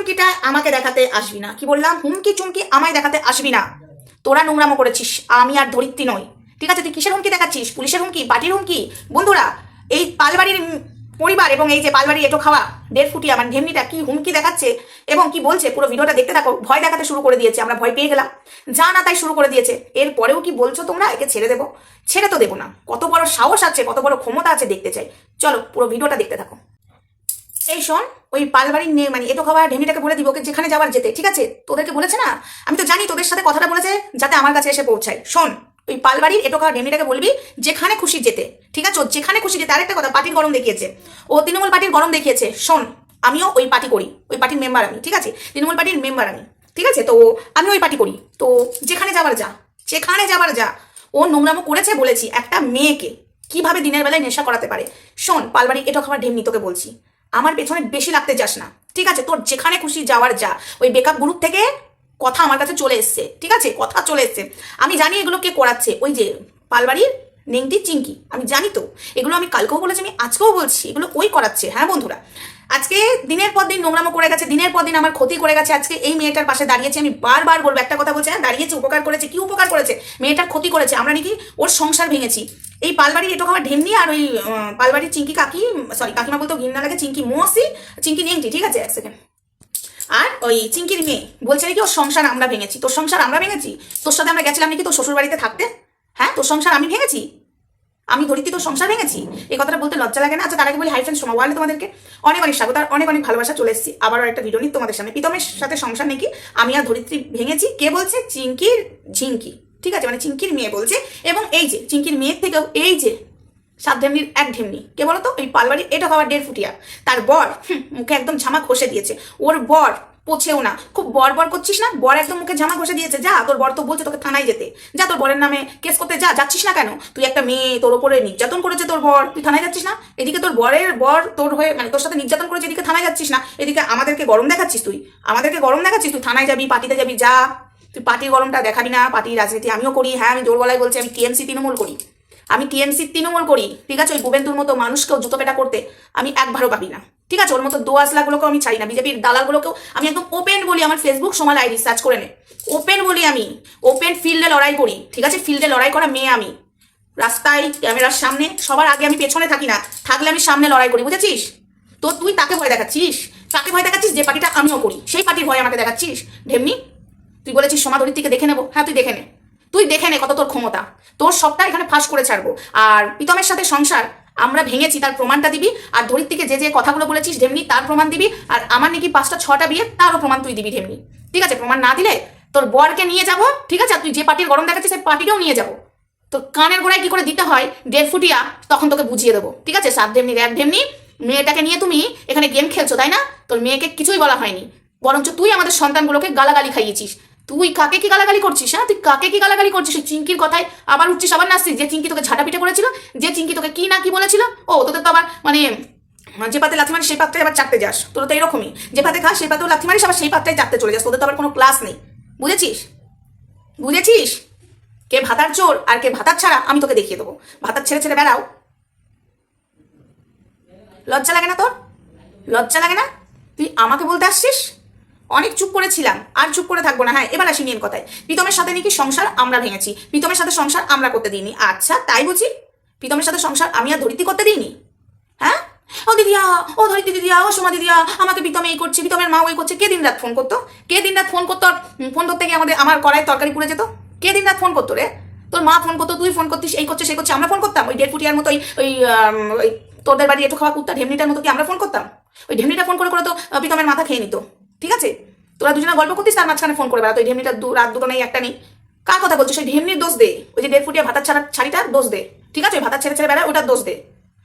চুমকিটা আমাকে দেখাতে আসবি না। কি বললাম? হুমকি চুমকি আমায় দেখাতে আসবি না। তোরা নোংরামো করেছিস, আমি আর ধরিত্রী নই। ঠিক আছে, তুই কিসের হুমকি দেখাচ্ছিস? পুলিশের হুমকি, পার্টির হুমকি? বন্ধুরা, এই পালবাড়ির পরিবার এবং এই যে পালবাড়ি এটো খাওয়া 1.5 ফুটিয়া মানে ঢেমনিটা কি হুমকি দেখাচ্ছে এবং কি বলছে পুরো ভিডিওটা দেখতে থাকো। ভয় দেখাতে শুরু করে দিয়েছে, আমরা ভয় পেয়ে গেলাম, যা না তাই শুরু করে দিয়েছে। এরপরেও কি বলছো তোমরা? একে ছেড়ে দেবো? ছেড়ে তো দেবো না। কত বড় সাহস আছে, কত বড় ক্ষমতা আছে দেখতে চাই। চলো পুরো ভিডিওটা দেখতে থাকো। এই শোন, ওই পালবাড়ির মানে এটো খাওয়া ঢেমনিটাকে বলে দিব ওকে যেখানে যাওয়ার যেতে। ঠিক আছে, তোদেরকে বলেছে না, আমি তো জানি তোদের সাথে কথাটা বলেছে যাতে আমার কাছে এসে পৌঁছায়। শোন, ওই পালবাড়ির এটো খাওয়া ঢেমনিটাকে বলবি যেখানে খুশি যেতে। ঠিক আছে, ও যেখানে খুশি যেতে। আরেকটা কথা, পার্টির গরম দেখিয়েছে ও, তৃণমূল পার্টির গরম দেখিয়েছে। শোন, আমিও ওই পার্টি করি, ওই পার্টির মেম্বার আমি। ঠিক আছে, তৃণমূল পার্টির মেম্বার আমি। ঠিক আছে, তো আমি ওই পার্টি করি। তো যেখানে যাবার যা, যেখানে যাবার যা। ও নোংরামো করেছে বলেছি, একটা মেয়েকে কিভাবে দিনের বেলায় নেশা করাতে পারে। শোন, পালবাড়ির এটো খাওয়া ঢেমনি, তোকে বলছি আমার পেছনে বেশি লাগতে চাস না। ঠিক আছে, তোর যেখানে খুশি যাওয়ার যা। ওই বেকআপ গ্রুপ থেকে কথা আমার কাছে চলে এসছে। ঠিক আছে, কথা চলে এসছে। আমি জানি এগুলো কে করাচ্ছে, ওই যে পালবাড়ির নেংটি চিঙ্কি। আমি জানি তো, এগুলো আমি কালকেও বলেছি, আমি আজকেও বলছি, এগুলো ওই করাচ্ছে। হ্যাঁ বন্ধুরা, আজকে দিনের পর দিন নোংরামো করে গেছে, দিনের পর দিন আমার ক্ষতি করে গেছে। আজকে এই মেয়েটার পাশে দাঁড়িয়েছে। আমি বারবার বলবো একটা কথা, বলছে হ্যাঁ দাঁড়িয়েছে, উপকার করেছে। কি উপকার করেছে? মেয়েটার ক্ষতি করেছে। আমরা নাকি ওর সংসার ভেঙেছি। এই পালবাড়ির এটো খাওয়া ঢেমনি আর ওই পালবাড়ির চিঙ্কি কাকি, সরি কাকিমা বলতেও ঘৃণা লাগে, চিঙ্কি মৌসি, চিঙ্কি নেংটি। ঠিক আছে, 1 সেকেন্ড। আর ওই চিঙ্কির মেয়ে বলছে নাকি ওর সংসার আমরা ভেঙেছি। তোর সংসার আমরা ভেঙেছি? তোর সাথে আমরা গেছিলাম নাকি তোর শ্বশুর বাড়িতে থাকতে? হ্যাঁ, তোর সংসার আমি ভেঙেছি? আমি ধরিত্রী তোর সংসার ভেঙেছি? এই কথাটা বলতে লজ্জা লাগে না? আচ্ছা, তার আগে বলি, হাই ফ্রেন্ডস, সোমা ওয়ার্ল্ডে তোমাদেরকে অনেক অনেক স্বাগত আর অনেক অনেক ভালোবাসা। চলে এসেছি আবারও একটা ভিডিও নিয়ে তোমাদের সামনে। প্রীতমের সাথে সংসার নাকি আমি আর ধরিত্রী ভেঙেছি। কে বলছে? চিঙ্কির ঝিঙ্কি। ঠিক আছে, মানে চিঙ্কির মেয়ে বলছে। এবং এই যে চিঙ্কির মেয়ের থেকেও এই যে 7 ঢেমনির 1 ঢেমনি কে বলো তো? ওই পালবাড়ির এটা খাওয়ার 1.5 ফুটিয়া তার বর মুখে একদম ঝামা ঘষে দিয়েছে। ওর বর পোছেও না, খুব বর বর করছিস না? বর একদম মুখে ঝামা ঘষে দিয়েছে। যা, তোর বর তো বলছে তোকে থানায় যেতে। যা, তোর বরের নামে কেস করতে যা। যাচ্ছিস না কেন? তুই একটা মেয়ে, তোর ওপরে নির্যাতন করেছে তোর বর, তুই থানায় যাচ্ছিস না? এদিকে তোর বরের বর তোর হয়ে মানে তোর সাথে নির্যাতন করেছে, এদিকে থানায় যাচ্ছিস না। এদিকে আমাদেরকে গরম দেখাচ্ছিস, তুই আমাদেরকে গরম দেখাচ্ছিস। তুই থানায় যাবি, পার্টিতে যাবি, যা। তুই পার্টির গরমটা দেখাবি না। পার্টির রাজনীতি আমিও করি। হ্যাঁ, আমি জোর গলায় বলছি, আমি টিএমসি তৃণমূল করি। আমি টিএমসি তৃণমূল করি। ঠিক আছে, ওই বুবেন্দুর মতো মানুষকেও জুতো পেটা করতে আমি একবারও পাবি না। ঠিক আছে, ওর মতো দোয়াসলাগুলোকেও আমি ছাড়ি না। বিজেপির দালালগুলোকেও আমি একদম ওপেন বলি। আমার ফেসবুক সোমাল আইডি সার্চ করে নে, ওপেন বলি। আমি ওপেন ফিল্ডে লড়াই করি। ঠিক আছে, ফিল্ডে লড়াই করা মেয়ে আমি। রাস্তায় ক্যামেরার সামনে সবার আগে আমি পেছনে থাকি না, থাকলে আমি সামনে লড়াই করি, বুঝেছিস? তো তুই তাকে ভয় দেখাচ্ছিস, তাকে ভয় দেখাচ্ছিস যে পার্টিটা আমিও করি, সেই পার্টির ভয় আমাকে দেখাচ্ছিস। ঢেমনি, তুই বলেছিস সোমা ধরিত্রীকে দেখে নেবো। হ্যাঁ, তুই দেখে নে, তুই দেখে নে কত তোর ক্ষমতা। তোর সবটা এখানে ফাঁস করে ছাড়বো। আর প্রীতমের সাথে সংসার আমরা ভেঙেছি তার প্রমাণটা দিবি। আর ধরিত্রীকে যে যে কথাগুলো বলেছিস ঢেমনি, তার প্রমাণ দিবি। আর আমার নাকি 5টা 6টা বিয়ে, তারও প্রমাণ তুই দিবি ঢেমনি। ঠিক আছে, প্রমাণ না দিলে তোর বরকে নিয়ে যাবো। ঠিক আছে, তুই যে পার্টির গরম দেখাচ্ছিস সেই পার্টিকেও নিয়ে যাবো। তোর কানের গোড়ায় কি করে দিতে হয় 1.5 ফুটিয়া, তখন তোকে বুঝিয়ে দেবো। ঠিক আছে, 7 ঢেমনির 1 ঢেমনি। মেয়েটাকে নিয়ে তুমি এখানে গেম খেলছো, তাই না? তোর মেয়েকে কিছুই বলা হয়নি, বরঞ্চ তুই আমাদের সন্তানগুলোকে গালাগালি খাইয়েছিস। তুই কাকে কি গালাগালি করছিস? হ্যাঁ, তুই কাকে কি গালাগালি করছিস? ওই চিঙ্কির কথায় আবার উঠছিস, আবার নাচছিস। যে চিঙ্কি তোকে ঝাঁটা পিঠে করেছিল, যে চিঙ্কি তোকে কি না কি বলেছিল। ও, তোদের তো আবার মানে যে পাতে লাথি মারিস সেই পাত্রে আবার চাটতে যাস। তোর তো এরকমই, যে পাতে খাস সেই পাতেও লাথি মারিস, আবার সেই পাত্রে চাটতে চলে যাস। তোদের তো আবার কোনো ক্লাস নেই, বুঝেছিস? বুঝেছিস কে ভাতার চোর আর কে ভাতার ছাড়া? আমি তোকে দেখিয়ে দেবো। ভাতার ছেড়ে ছেড়ে বেড়াও, লজ্জা লাগে না তোর? লজ্জা লাগে না? তুই আমাকে বলতে আসছিস? অনেক চুপ করেছিলাম, আর চুপ করে থাকবো না। হ্যাঁ, এবার আসি মেন কথায়। প্রীতমের সাথে নাকি সংসার আমরা ভেঙেছি, প্রীতমের সাথে সংসার আমরা করতে দিইনি। আচ্ছা, তাই বুঝি? প্রীতমের সাথে সংসার আমি আর ধরিত্রী করতে দিইনি? হ্যাঁ, ও দিদিয়া, ও ধরিত্রী দিদিয়া, ও সোমা দিদিয়া, আমাকে প্রীতমে এই করছে, প্রীতমের মা ওই করছে। কে দিন রাত ফোন করতো? কে দিন রাত ফোন করতো? ফোন করতে গিয়ে আমার কড়াই তরকারি পুড়ে যেত। কে দিন রাত ফোন করতো রে? তোর মা ফোন করতো, তুই ফোন করতিস, এই করছে সেই করছে। আমরা ফোন করতাম ওই 1.5 ফুটিয়ার মতো, ওই তোদের বাড়ি একটু খাওয়া কুত্তা ঢেমনিটার মতো কি আমরা ফোন করতাম? ওই ঢেমনিটা ফোন করে করে তো প্রীতমের মাথা খেয়ে নিত। ঠিক আছে, তোরা দুজনে গল্প করতিস, তার মাঝখানে ফোন করে বেড়াতো। ওই ঢেমনিটা রাত দুটো নেই, একটা নেই। কার কথা বলছিস? ওই ঢেমনির দোষ দে। ওই যে 1.5 ফুটিয়া ভাতার ছাড়িটার দোষ দে। ঠিক আছে, ওই ভাতার ছেড়ে ছেড়ে বেড়ায়, ওটার দোষ দে।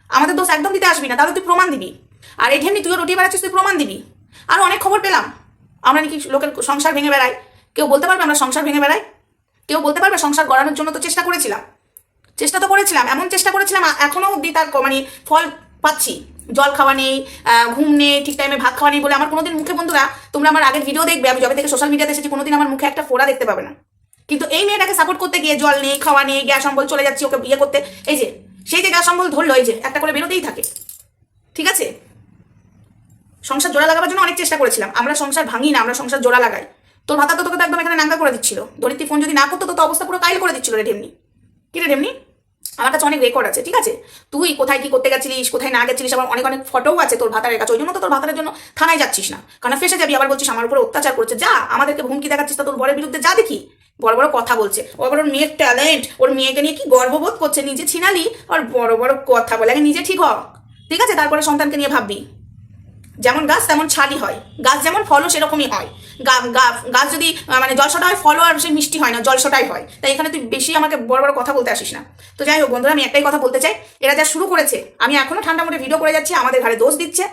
আমাদের দোষ একদম দিতে আসবি না, তাহলে তুই প্রমাণ দিবি। আর এই ঢেমনি তুইও রুটিয়ে বেড়াচ্ছিস, তুই প্রমাণ দিবি। আরও অনেক খবর পেলাম আমরা নাকি লোকের সংসার ভেঙে বেড়াই। কেউ বলতে পারবে আমরা সংসার ভেঙে বেড়াই? কেউ বলতে পারবে? সংসার গড়ানোর জন্য তো চেষ্টা করেছিলাম, চেষ্টা তো করেছিলাম, এমন চেষ্টা করেছিলাম এখনো অব্দি তার মানে ফল পাচ্ছি। জল খাওয়া নেই, ঘুম নেই, ঠিক টাইমে ভাত খাওয়া নেই বলে আমার কোনোদিন মুখে, বন্ধুরা তোমরা আমার আগের ভিডিও দেখবে, আমি যবে থেকে সোশ্যাল মিডিয়াতে এসেছি কোনোদিন আমার মুখে একটা ফোড়া দেখতে পাবে না। কিন্তু এই মেয়েটাকে সাপোর্ট করতে গিয়ে জল নেই, খাওয়া নেই, গ্যাস অম্বল চলে যাচ্ছি ওকে বিয়ে করতে। এই যে সেই যে গ্যাস অম্বল ধরলো, এই যে একটা করে বেরোতেই থাকে। ঠিক আছে, সংসার জোড়া লাগাবার জন্য অনেক চেষ্টা করেছিলাম, আমরা সংসার ভাঙি না, আমরা সংসার জোড়া লাগাই। তোর ভাতা তো তোকে তো একদম এখানে নাঙ্গা করে দিচ্ছিল, ধরিত্রী ফোন যদি না করতো তো অবস্থা পুরো কাইল করে দিচ্ছিল রে ঢেমনি। কি রে ঢেমনি, আমার কাছে অনেক রেকর্ড আছে, ঠিক আছে, তুই কোথায় কি করতে গেছিলিস, কোথায় না গেছিলিস, আবার অনেক অনেক ফটোও আছে তোর ভাতারের কাছে। ওই জন্য তো তোর ভাতারের জন্য থানায় যাচ্ছিস না, কারণ ফেসে যাবি, আবার বলছিস আমার উপরে অত্যাচার করছে। যা, আমাদেরকে হুমকি দেখাচ্ছিস তা তোর বরের বিরুদ্ধে যা, দেখি বড় বড় কথা বলছে। ও আবার ওর মেয়ের ট্যালেন্ট, ওর মেয়েকে নিয়ে কি গর্ববোধ করছে, নিজে ছিনালি আর বড় বড় কথা বলে। আগে নিজে ঠিক হ, ঠিক আছে, তারপরে সন্তানকে নিয়ে ভাববি। যেমন গাছ তেমন ছালি হয়, গাছ যেমন ফলও সেরকমই হয়। গাছ যদি মানে জলসটা হয়, ফলও আর সে মিষ্টি হয় না, জলসটাই হয়। তাই এখানে তুই বেশি আমাকে বড় বড় কথা বলতে আসিস না। তো যাই হোক বন্ধুরা, আমি একটাই কথা বলতে চাই, এরা যা শুরু করেছে, আমি এখনো ঠান্ডা মোটে ভিডিও করে যাচ্ছি, আমাদের ঘরে দোষ দিচ্ছে।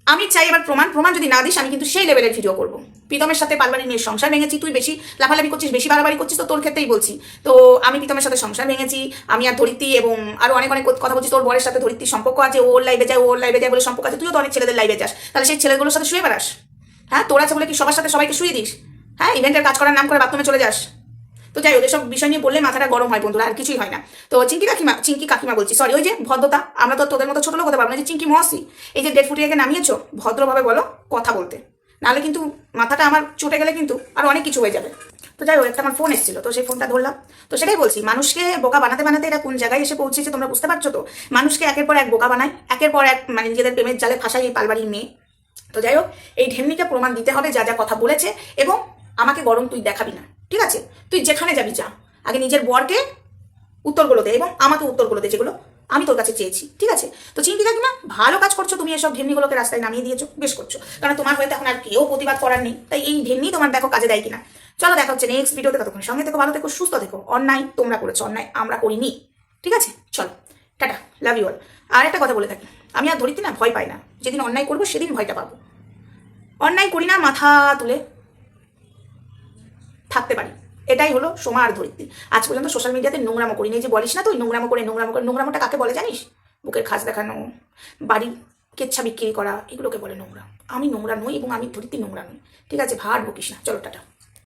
আমি চাই এবার প্রমাণ যদি না দিস, আমি কিন্তু সেই লেভেলের ভিডিও করবো। প্রীতমের সাথে পালবাড়ি নিয়ে সংসার ভেঙেছি, তুই বেশি লাফালাফি করছিস, বেশি বাড়াবাড়ি করছিস, তো তোর ক্ষেত্রেই বলছি। তো আমি প্রীতমের সাথে সংসার ভেঙেছি, আমি আর ধরিত্রী এবং আরো অনেক অনেক কথা বলছি। তোর বরের সাথে ধরিত্রীর সম্পর্ক আছে, ওর লাইভে যায়, ওর লাইভে যায় বলে সম্পর্ক আছে। তুইও তো অনেক ছেলেদের লাইভে যাস, তাহলে সেই ছেলেগুলোর সাথে শুয়ে বেড়াস? হ্যাঁ, তোর আছে বলে কি সবার সাথে সবাইকে শুয়ে দিস? হ্যাঁ, ইভেন্টের কাজ করার নাম করে বাথরুমে চলে যাস। তো যাই হোক, এসব বিষয় নিয়ে বললে মাথাটা গরম হয় বন্ধুরা, আর কিছুই হয় না। তো চিঙ্কি কাকিমা বলছি, সরি, ওই যে ভদ্রতা, আমরা তো তোদের মতো ছোট লোক হতে পারবো না যে চিঙ্কি মহাসি, এই যে ডেট ফুটিয়ে নামিয়েছো, ভদ্রভাবে বলো কথা বলতে, নাহলে কিন্তু মাথাটা আমার চটে গেলে কিন্তু আর অনেক কিছু হয়ে যাবে। তো যাই হোক, একটা আমার ফোন এসেছিল, তো সেই ফোনটা ধরলাম। তো সেটাই বলছি, মানুষকে বোকা বানাতে বানাতে এরা কোন জায়গায় এসে পৌঁছেছে তোমরা বুঝতে পারছো তো? মানুষকে একের পর এক বোকা বানায়, একের পর এক মানে নিজেদের প্রেমের জালে ফাঁসাই এই পালবাড়ির মেয়ে। তো যাই হোক, এই ঢেমনিকে প্রমাণ দিতে হবে যা যা কথা বলেছে, এবং আমাকে গরম তুই দেখাবি না, ঠিক আছে? তুই যেখানে যাবি যা, আগে নিজের বরকে উত্তরগুলো দে এবং আমাকে উত্তরগুলো দে, যেগুলো আমি তোর কাছে চেয়েছি, ঠিক আছে? তো চিঙ্কি কাকিমা, ভালো কাজ করছো তুমি, এসব ঢেমনিগুলোকে রাস্তায় নামিয়ে দিয়েছো, বেশ করছো, কারণ তোমার হয়তো এখন আর কেউ প্রতিবাদ করার নেই, তাই এই ঢেমনি তোমার দেখো কাজে দেয় কিনা। চলো, দেখা হচ্ছে নেক্সট ভিডিওতে, ততক্ষণ সঙ্গে থেকো, ভালো থেকো, সুস্থ থেকো। অন্যায় তোমরা করেছো, অন্যায় আমরা করিনি, ঠিক আছে? চলো, টাটা, লাভ ইউ অল। আর একটা কথা বলে থাকি, আমি আর ধরিত্রী না ভয় পাই না, যেদিন অন্যায় করবো সেদিন ভয়টা পাবো। অন্যায় করি না মাথা তুলে থাকতে পারি, এটাই হলো সোমা আর ধরিত্রী। আজ পর্যন্ত সোশ্যাল মিডিয়াতে নোংরামো করিনি। যে বলিস না তুই নোংরামো করে, নোংরামোটা কাকে বলে জানিস? বুকের খাস দেখানো, বাড়ির কেচ্ছা বিক্রি করা, এগুলোকে বলে নোংরা। আমি নোংরা নই এবং আমি ধরিত্রী নোংরা নই, ঠিক আছে? ভাট বকিস না, চলো টাটা।